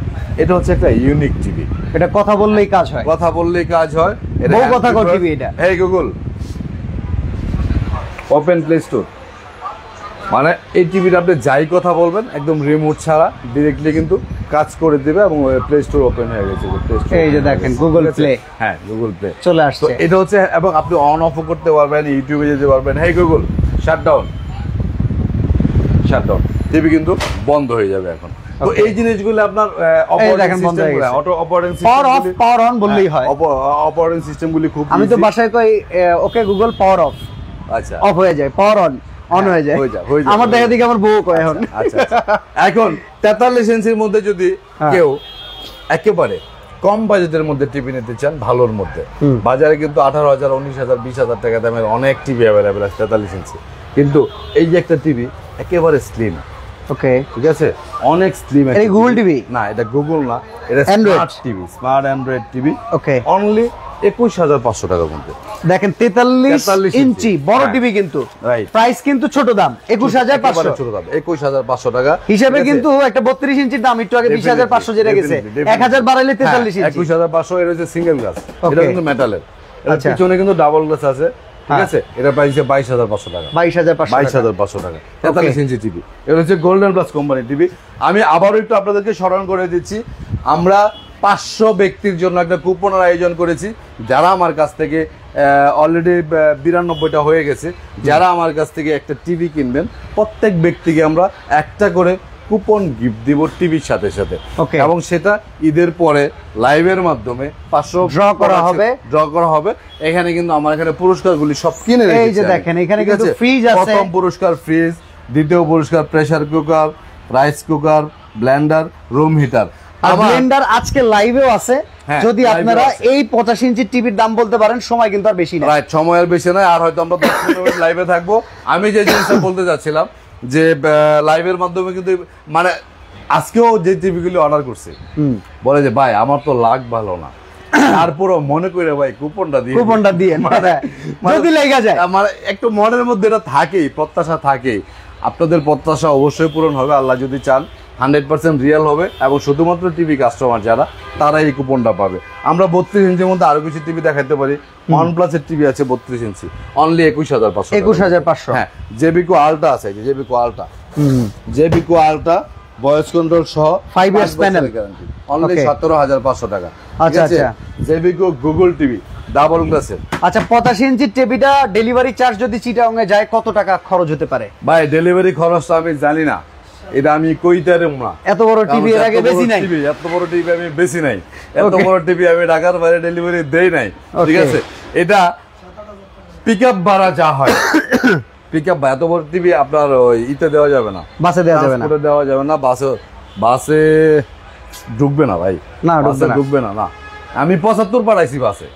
এটা হচ্ছে একটা ইউনিক টিভি, এটা কথা বললেই কাজ হয়, এটা কথা কর টিভি। এটা এই গুগল ওপেন প্লে স্টোর, মানে এই টিভিটা আপনি যাই কথা বলবেন একদম রিমোট ছাড়া ডিরেক্টলি কিন্তু কাজ করে দিবে এবং প্লে স্টোর ওপেন হয়ে গেছে। এই যে দেখেন গুগল প্লে, হ্যাঁ গুগল প্লে চলে আসছে। এটা হচ্ছে, এবং আপনি অন অফ করতে পারবেন, ইউটিউবে যেতে পারবেন। হেই গুগল শাটডাউন, টিভি কিন্তু বন্ধ হয়ে যাবে এখন। তো এই জিনিসগুলো আপনার পাওয়ার অন বললেই হয়, অপারেটিং সিস্টেমগুলি খুব, আমি তো বাসায় কই ওকে গুগল পাওয়ার অফ, আচ্ছা অফ হয়ে যায়, পাওয়ার অন হয়ে যায়, আমার দেখা দেখি আমার বউ কয় এখন। এখন 43 ইঞ্চির মধ্যে যদি কেউ একেবারে কম বাজেটের মধ্যে টিভি নিতে চান, ভালোর মধ্যে, বাজারে কিন্তু 18,000, 19,000, 20,000 টাকা দামের অনেক টিভি অ্যাভেলেবেল আছে 43 ইঞ্চি। কিন্তু এই যে একটা টিভি একেবারে স্লিম, ওকে, ঠিক আছে, অনেক স্লিম। এটা গুগল টিভি না, এটা গুগল না, এটা smart TV, smart Android TV. Okay, only 21,500 টাকার মধ্যে দেখেন 43 ইঞ্চি বড় টিভি কিন্তু প্রাইস কিন্তু ছোট দাম 21,500, ছোট দাম 21,500 টাকা হিসাবে কিন্তু একটা 32 ইঞ্চির দাম একটু আগে 20,500 যেটা গেছে 1000 বাড়াইলে 43 ইঞ্চি 21,500। এটা হচ্ছে সিঙ্গেল গ্লাস, এটা কিন্তু মেটালের, এর আচ্ছা। পিছনে কিন্তু ডাবল গ্লাস আছে, ঠিক আছে। এটা প্রাইস 22,500 টাকা, 22,500 টাকা 43 ইঞ্চি টিভি। এটা হচ্ছে গোল্ডেন প্লাস কোম্পানি টিভি। আমি আবারও একটু আপনাদেরকে স্মরণ করে দিচ্ছি, আমরা 500 ব্যক্তির জন্য একটা কুপনের আয়োজন করেছি। যারা আমার কাছ থেকে অলরেডি 92টা হয়ে গেছে, যারা আমার কাছ থেকে একটা টিভি কিনবেন, প্রত্যেক ব্যক্তিকে আমরা একটা করে কুপন গিফট দিব টিভির সাথে সাথে, এবং সেটা ঈদের পরে লাইভের মাধ্যমে 500 ড্র করা হবে। এখানে কিন্তু আমার এখানে পুরস্কারগুলি সব কিনে রেখেছি। এই যে দেখেন এখানে কিন্তু ফ্রিজ আছে, প্রথম পুরস্কার ফ্রিজ, দ্বিতীয় পুরস্কার pressure cooker, rice cooker, blender, room heater. Blender আজকে লাইভেও আছে। যদি আপনারা এই 85 ইঞ্চি টিভির দাম বলতে পারেন, সময় কিন্তু আর বেশি না, রাইট, সময় আর বেশি নয়। আর হয়তো আমরা 10 মিনিট লাইভে থাকবো। আমি যে জিনিসটা বলতে যাচ্ছিলাম যে লাইভের মাধ্যমে কিন্তু মানে আজকেও যে টিভিগুলি অর্ডার করছে বলে যে ভাই আমার তো লাগ ভালো না, তারপরও মনে করে ভাই কুপনটা দিয়ে যদি লেগে যায়, মানে একটু মনের মধ্যে এটা থাকেই, প্রত্যাশা থাকেই। আপনাদের প্রত্যাশা অবশ্যই পূরণ হবে আল্লাহ যদি চান, 100% রিয়েল হবে। এবং শুধুমাত্র টিভি কাস্টমার যারা, তারা এই কুপনটা পাবে। আমরা 32 ইঞ্চির মধ্যে আরো কিছু টিভি দেখাতে পারি। OnePlus এর টিভি আছে 32 ইঞ্চি, অনলি 21,500। হ্যাঁ, জেবিকো আলট্রা আছে, জেবিকো আলট্রা ভয়েস কন্ট্রোল সহ 5 ইয়ার্স প্যানেল গ্যারান্টি, অনলি 17,500 টাকা। আচ্ছা আচ্ছা, জেবিকো গুগল টিভি ডাবল গ্লাসের। আচ্ছা, 85 ইঞ্চির টিভিটা ডেলিভারি চার্জ যদি চিটাগাং এ যায় কত টাকা খরচ হতে পারে? ভাই ডেলিভারি খরচটা আমি জানি না, এটা আমি কইতারম না। এত বড় টিভি এর আগে বেশি নাই, এত বড় টিভি আমি বেশি নাই, এত বড় টিভি আমি ঢাকার বাইরে ডেলিভারি দেই নাই, ঠিক আছে। এটা পিকআপ ভাড়া যা হয়, পিকআপ এত বড় টিভি আপনার ওই ইতে দেওয়া যাবে না, বাসে দেওয়া যাবে না, বাসে ঢুকবে না ভাই, না ঢুকবে না। না, আমি 75 পাঠাইছি বাসে,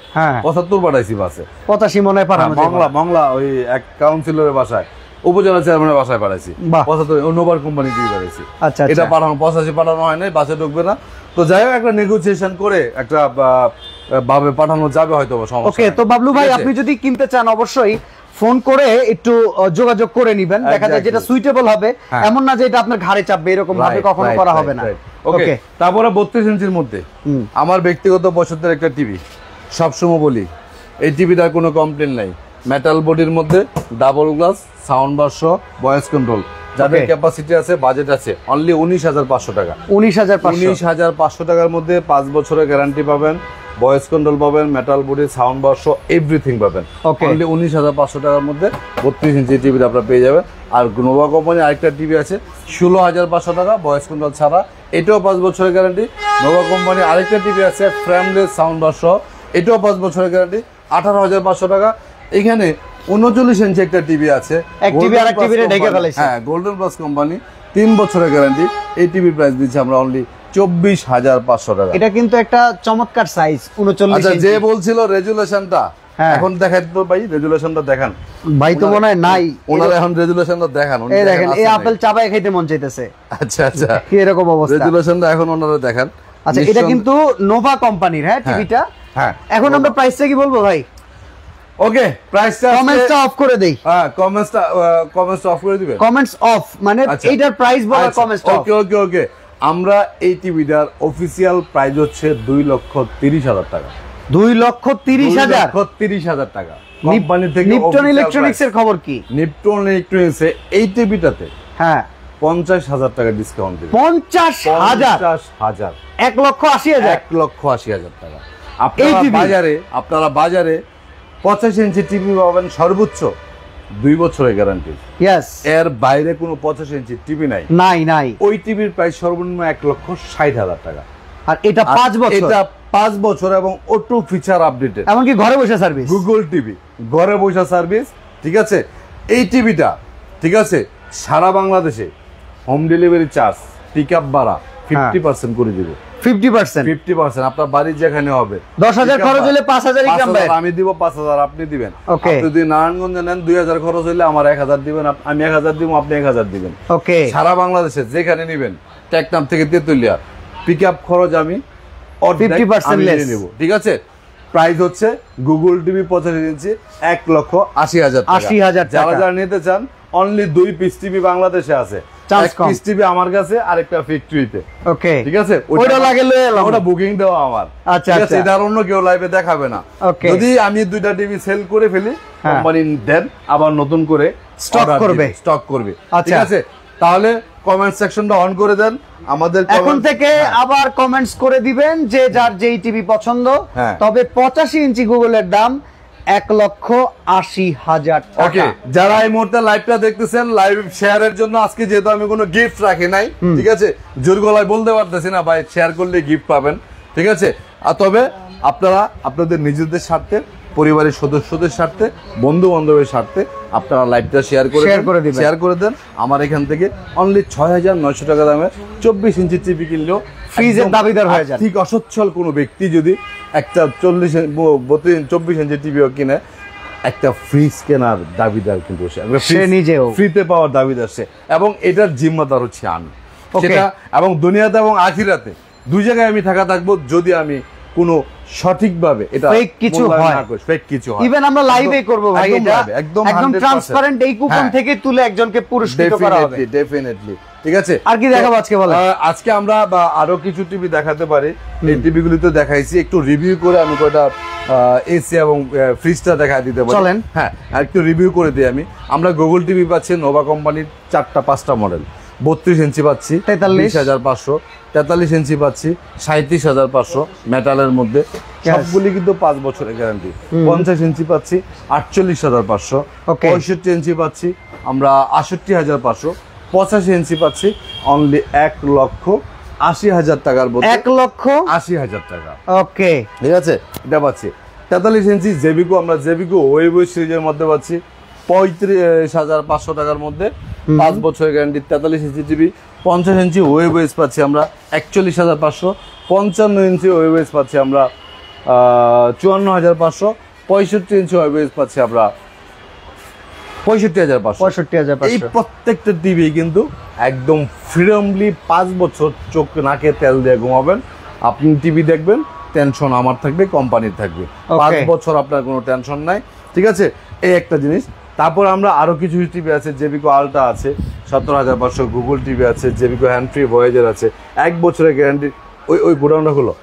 75 পাঠাইছি বাসে, 85 মনে হয় পাঠানো বাংলা ওই এক কাউন্সিলরের বাসায়, উপজেলা চেয়ারম্যানের বাসায় পাঠাইছি, 75 নোভার কোম্পানি দিয়ে পাঠাইছি। এটা পাঠানো 85 পাঠানো হয় নাই, বাসে ঢুকবে না। তো যাই হোক, একটা নেগোসিয়েশন করে একটা ভাবে পাঠানো যাবে হয়তো, সমস্যা। ওকে, তো বাবলু ভাই আপনি যদি কিনতে চান অবশ্যই ফোন করে একটু যোগাযোগ করে নিবেন, দেখা যায় যেটা সুইটেবল হবে, এমন না যে এটা আপনার ঘাড়ে চাপবে, এরকম ভাবে কখনো করা হবে না। ওকে, তারপরে 32 ইঞ্চির মধ্যে আমার ব্যক্তিগত পছন্দের একটা টিভি, সবসময় বলি এই টিভিটার কোনো কমপ্লেন নাই। মেটাল বডির মধ্যে ডাবল গ্লাস, সাউন্ড বার সহ, ভয়েস কন্ট্রোল, যাদের ক্যাপাসিটি আছে, বাজেট আছে, অনলি 19,500 টাকা। 19,500 টাকার মধ্যে 5 বছরের গ্যারান্টি পাবেন, ভয়েস কন্ট্রোল পাবেন, মেটাল বডি, সাউন্ড বার সহ এভরিথিং পাবেন। অনলি 19,500 টাকার মধ্যে 32 ইঞ্চি টিভি আপনারা পেয়ে যাবেন। আর নোভা কোম্পানির আরেকটা টিভি আছে 16,500 টাকা, ভয়েস কন্ট্রোল ছাড়া, এটাও 5 বছরের গ্যারান্টি। নোভা কোম্পানির আরেকটা টিভি আছে ফ্রেমলেস, সাউন্ড বার সহ, এটাও 5 বছরের গ্যারান্টি, 18,500 টাকা। এখানে 39 ইঞ্চি একটা টিভি আছে, হ্যাঁ, গোল্ডেন প্লাস কোম্পানি, 3 বছরের গ্যারান্টি। এই টিভির প্রাইস দিচ্ছি আমরা অনলি 24,500 টাকা। এটা কিন্তু একটা চমৎকার সাইজ, 39 আচ্ছা, যে বলছিল রেজুলেশনটা, এখন দেখাই তো ভাই, রেজুলেশনটা দেখান ভাই, তো মনে হয় নাই ওনারা, এখন রেজুলেশনটা দেখান। এই দেখেন, এই আপেল চাবায় খাইতে মন চাইতেছে। আচ্ছা আচ্ছা, কি এরকম অবস্থা, রেজুলেশনটা এখন ওনারা দেখান। আচ্ছা, এটা কিন্তু নোভা কোম্পানির, হ্যাঁ, টিভিটা। হ্যাঁ, এখন আমরা প্রাইসটা কি বলবো ভাই? ওকে, প্রাইসটা কমেন্টসটা অফ করে দেই। হ্যাঁ, কমেন্টসটা অফ করে দিবেন। কমেন্টস অফ মানে এইটার প্রাইস বলা, কমেন্টস অফ। ওকে, আমরা এই টিভিটার অফিশিয়াল প্রাইস হচ্ছে 2,30,000 টাকা। 2,30,000 টাকা কোম্পানি থেকে। নিপটন ইলেকট্রনিক্স এর খবর কি? নিপটন ইলেকট্রনিক্স এ এই টিভিটাতে, হ্যাঁ, 50,000 টাকা ডিসকাউন্ট দিবে। 50,000, 1,80,000, 1,80,000 টাকা। আপনারা বাজারে 85 ইঞ্চি টিভি পাবেন সর্বোচ্চ 2 বছরের গ্যারান্টি। এর বাইরে কোনো 85 ইঞ্চি টিভি নাই। ওই টিভির প্রাইস সর্বনিম্ন 1,60,000 টাকা। আর এটা 5 বছর, এটা 5 বছর এবং অটো ফিচার আপডেটেড, এমনকি ঘরে বসে সার্ভিস, গুগল টিভি ঘরে বসে সার্ভিস, ঠিক আছে। এই টিভিটা, ঠিক আছে, সারা বাংলাদেশে হোম ডেলিভারি চার্জ, পিকআপ ভাড়া 50% করে দিবে। 50%। 50% আপনার বাড়ি যেখানে হবে। 10,000 খরচ হলে 5,000 ইনকাম পায়। আমি দিব, 5,000 আপনি দিবেন। ওকে। আপনি যদি নারায়ণগঞ্জে নেন 2,000 খরচ হলে আমার 1,000 দিবেন, আমি 1,000 দিব, আপনি 1,000 দিবেন। ওকে। সারা বাংলাদেশে যেখানে নেবেন, টেকনাম থেকে তেতুলিয়া, পিকআপ খরচ আমি 50% লেস নেব, ঠিক আছে? প্রাইস হচ্ছে গুগল টিভি 85 ইঞ্চি 1,80,000 টাকা। 80,000 টাকা। যারা নিতে চান অনলি 2 পিস টিভি বাংলাদেশে আছে। এক পিস টিভি আমার কাছে, আরেকটা ফ্যাক্টরিতে। ওকে, ঠিক আছে? ওইটা লাগে লয়ে এলাম, ওটা বুকিং দেওয়া আমার। আচ্ছা ঠিক আছে, আচ্ছা। এটা আর অন্য কেউ লাইভে দেখাবে না। ওকে। যদি আমি 2টা টিভি সেল করে ফেলি, কোম্পানি দেন আবার নতুন করে স্টক করবে। ঠিক আছে? তাহলে কমেন্ট সেকশনটা অন করে দেন, আমাদের এখন থেকে আবার কমেন্টস করে দিবেন যে যার যেই টিভি পছন্দ। তবে 85 ইঞ্চি গুগলের দাম 1,80,000 টাকা। ওকে, যারা এই মুহূর্তে লাইভটা দেখতেছেন, লাইভ শেয়ারের জন্য আজকে যেহেতু আমি কোনো গিফট রাখি নাই, ঠিক আছে, জোর গলায় বলতে পারতেছি না ভাই শেয়ার করলে গিফট পাবেন, ঠিক আছে? আর তবে আপনারা আপনাদের নিজেদের স্বার্থে, পরিবারের সদস্যদের স্বার্থে, বন্ধু বান্ধবের স্বার্থে আপনারা লাইভটা শেয়ার করে দেন। আমার এখান থেকে অনলি 6,900 টাকা দামে 24 ইঞ্চি টিভি কিনলেও ফ্রিজের দাবিদার হয়ে যায়। ঠিক অসচ্ছল কোনো ব্যক্তি যদি একটা 24 ইঞ্চি টিভিও কিনে, একটা ফ্রিজ কেনার দাবিদার কিন্তু সে নিজেও ফ্রিতে পাওয়ার দাবিদার সে, এবং এটার জিম্মাদার হচ্ছে আমি। সেটা এবং দুনিয়াতে এবং আখিরাতে দুই জায়গায় আমি থাকবো যদি আমি কোনো সঠিকভাবে এটা ফেক কিছু হয়। ইভেন আমরা লাইভে করব ভাই, এটা একদম ট্রান্সপারেন্ট। এই কুপন থেকে তুলে একজনকে পুরস্কৃত করা হবে ডেফিনেটলি। ঠিক আছে, আর কি দেখাবো আজকে বলেন? আজকে আমরা আরো কিছু টিভি দেখাতে পারি। এই টিভিগুলি তো দেখাইছি, একটু রিভিউ করে আমি কয়টা এসি এবং ফ্রিজটা দেখা দিতে পারি। চলেন, হ্যাঁ, একটু রিভিউ করে দিই আমি। আমরা গুগল টিভি পাচ্ছি নোভা কোম্পানির 4টা-5টা মডেল। 32 ইঞ্চি পাচ্ছি 43,500, 43 ইঞ্চি পাচ্ছি 37,500 মেটালের মধ্যে, সবগুলি কিন্তু 5 বছরের গ্যারান্টি। 50 ইঞ্চি পাচ্ছি 48,500, 65 ইঞ্চি পাচ্ছি আমরা 68,500, 85 ইঞ্চি পাচ্ছি অনলি 1,80,000 টাকার মধ্যে। 1,80,000 টাকা। ওকে, ঠিক আছে, এটা পাচ্ছি। 43 ইঞ্চি জেবিকো, আমরা জেবিকো ওয়েবো সিরিজের মধ্যে পাচ্ছি 35,500 টাকার মধ্যে, 5 বছরের গ্যারান্টি। 43 inch TV. 50 ইঞ্চি ওয়েবওয়েজ পাচ্ছি আমরা 41,500, 55 ইঞ্চি ওয়েবওয়েজ পাচ্ছি আমরা 54,500, 65 ইঞ্চি ওয়েবওয়েজ পাচ্ছি আমরা 65,500। এই প্রত্যেকটা টিভি কিন্তু একদম ফ্রিডমলি 5 বছর চোখ নাকে তেল দিয়ে ঘুমাবেন। আপনি টিভি দেখবেন, টেনশন আমার থাকবে, কোম্পানির থাকবে। 5 বছর আপনার কোনো টেনশন নাই। ঠিক আছে, এই একটা জিনিস। তারপর আমরা আরো কিছু টিভি আছে, জেবিকো আলট্রা আছে 17,500, গুগল টিভি আছে, জেবিকো হ্যান্ড ফ্রি ভয়েজার আছে, 1 বছরের গ্যারান্টি। ওই গোডাউনটা হলো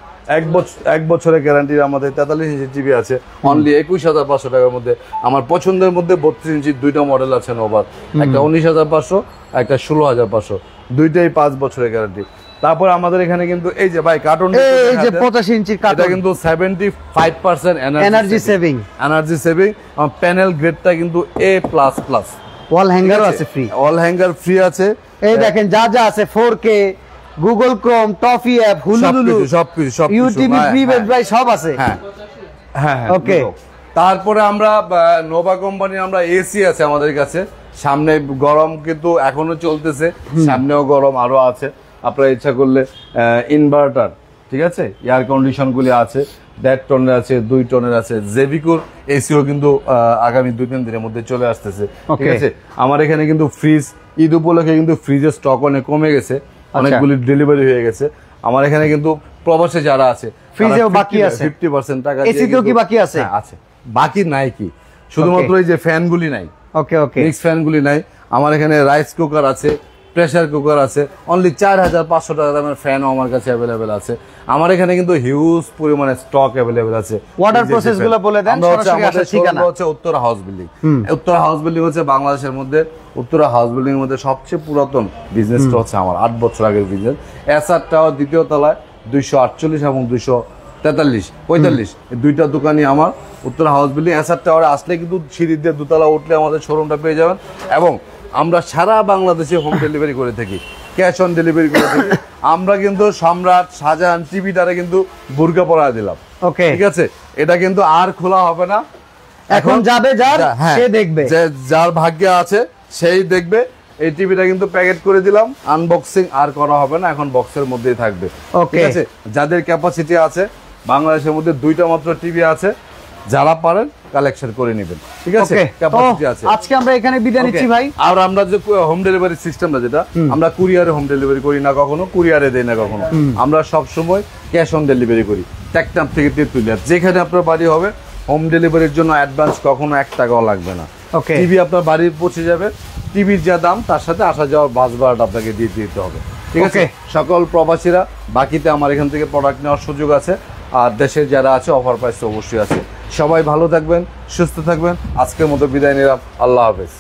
1 বছরের গ্যারান্টির আমাদের 43 ইঞ্চি টিভি আছে অনলি 21,500 টাকার মধ্যে। আমার পছন্দের মধ্যে 32 ইঞ্চির 2টা মডেল আছে নোভার, একটা 19,500, একটা 16,500, দুইটাই 5 বছরের গ্যারান্টি। তারপর আমাদের এখানে কিন্তু এই যে ভাই কার্টুন, এই যে 85 ইঞ্চির কার্টুন, এটা কিন্তু 75% এনার্জি সেভিং। প্যানেল গ্রেডটা কিন্তু A++। ওয়াল হ্যাঙ্গারও আছে ফ্রি, ওয়াল হ্যাঙ্গার ফ্রি আছে। এই দেখেন যা যা আছে, 4K, Google Chrome, toffee app, Hulu, সবকিছু ইউটিভি প্রিপেড ভাই সব আছে। হ্যাঁ, ওকে। তারপরে আমরা নোভা কোম্পানির আমরা এসি আছে আমাদের কাছে। সামনে গরম কিন্তু এখনো চলতেছে, সামনেও গরম আরো আছে। আপনারা ইচ্ছা করলে ইনভার্টার, ঠিক আছে, এয়ার কন্ডিশন গুলি আছে, 1.5 টনের আছে, 2 টনের আছে। জেবিকোর এসিও কিন্তু আগামী 2-3 দিনের মধ্যে চলে আসতেছে। ঠিক আছে, আমার এখানে কিন্তু ফ্রিজ ঈদ উপলক্ষে কিন্তু ফ্রিজের স্টক অনেক কমে গেছে, অনেকগুলি ডেলিভারি হয়ে গেছে। আমার এখানে কিন্তু প্রবাসে যারা আছে, ফ্রিজেও বাকি আছে 50% টাকা। এসিতেও কি বাকি আছে? আছে, বাকি নাই কি, শুধুমাত্র এই যে ফ্যানগুলি নাই। ওকে, মিক্স ফ্যানগুলি নাই। আমার এখানে রাইস কুকার আছে, প্রেসার কুকার আছে, অনলি 4,500 টাকা দামের ফ্যানও আমার কাছে অ্যাভেলেবেল আছে। আমার এখানে কিন্তু হিউজ পরিমাণে স্টক অ্যাভেলেবেল আছে। অর্ডার প্রসেস গুলো বলে দেন। হচ্ছে Uttara house building. Uttara house building হচ্ছে বাংলাদেশের মধ্যে, উত্তরা হাউস বিল্ডিং এর মধ্যে সবচেয়ে পুরাতন বিজনেসটা হচ্ছে আমার 8 বছর আগের বিজনেস। এসআর টাওয়ার 2য় তলায় 248 এবং 243-45 এই 2টা দোকানই আমার। উত্তরা হাউস বিল্ডিং এসআর টাওয়ারে আসলে কিন্তু সিঁড়ি দিয়ে 2তলা উঠলে আমাদের শোরুমটা পেয়ে যাবেন। এবং আমরা সারা বাংলাদেশে হোম ডেলিভারি করে থাকি, ক্যাশ অন ডেলিভারি করে থাকি। আমরা কিন্তু সম্রাট, শাহজাহান টিভিটারে কিন্তু বোরকা পরায় দিলাম। ওকে, ঠিক আছে, এটা কিন্তু আর খোলা হবে না। এখন যাবে যার, সে দেখবে, যার ভাগ্যে আছে সেই দেখবে। এই টিভিটা কিন্তু প্যাকেট করে দিলাম, আনবক্সিং আর করা হবে না, এখন বক্সের মধ্যেই থাকবে। ঠিক আছে, যাদের ক্যাপাসিটি আছে, বাংলাদেশের মধ্যে 2টা মাত্র টিভি আছে, যারা পারেন কালেকশন করে নেবেন। ঠিক আছে, ক্যাপাসিটি আছে। আজকে আমরা এখানে বিদায় নিচ্ছি ভাই। আর আমরা যে হোম ডেলিভারি সিস্টেমটা, যেটা আমরা কুরিয়ারে হোম ডেলিভারি করি না, কখনো কুরিয়ারে দেই না কখনো, আমরা সব সময় ক্যাশ অন ডেলিভারি করি। টেকনাফ থেকে তেঁতুলিয়া যেখানে আপনার বাড়ি হবে, হোম ডেলিভারির জন্য অ্যাডভান্স কখনো 1 টাকাও লাগবে না। টিভি আপনার বাড়ি পৌঁছে যাবে, টিভির যা দাম তার সাথে আসা যাওয়ার বাস ভাড়াটা আপনাকে দিয়ে দিতে হবে। ঠিক আছে, সকল প্রবাসীরা বাকিতে আমার এখান থেকে প্রোডাক্ট নেওয়ার সুযোগ আছে, আর দেশের যারা আছে অফার প্রাইস অবশ্যই আছে। সবাই ভালো থাকবেন, সুস্থ থাকবেন। আজকের মতো বিদায় নিলাম, আল্লাহ হাফেজ।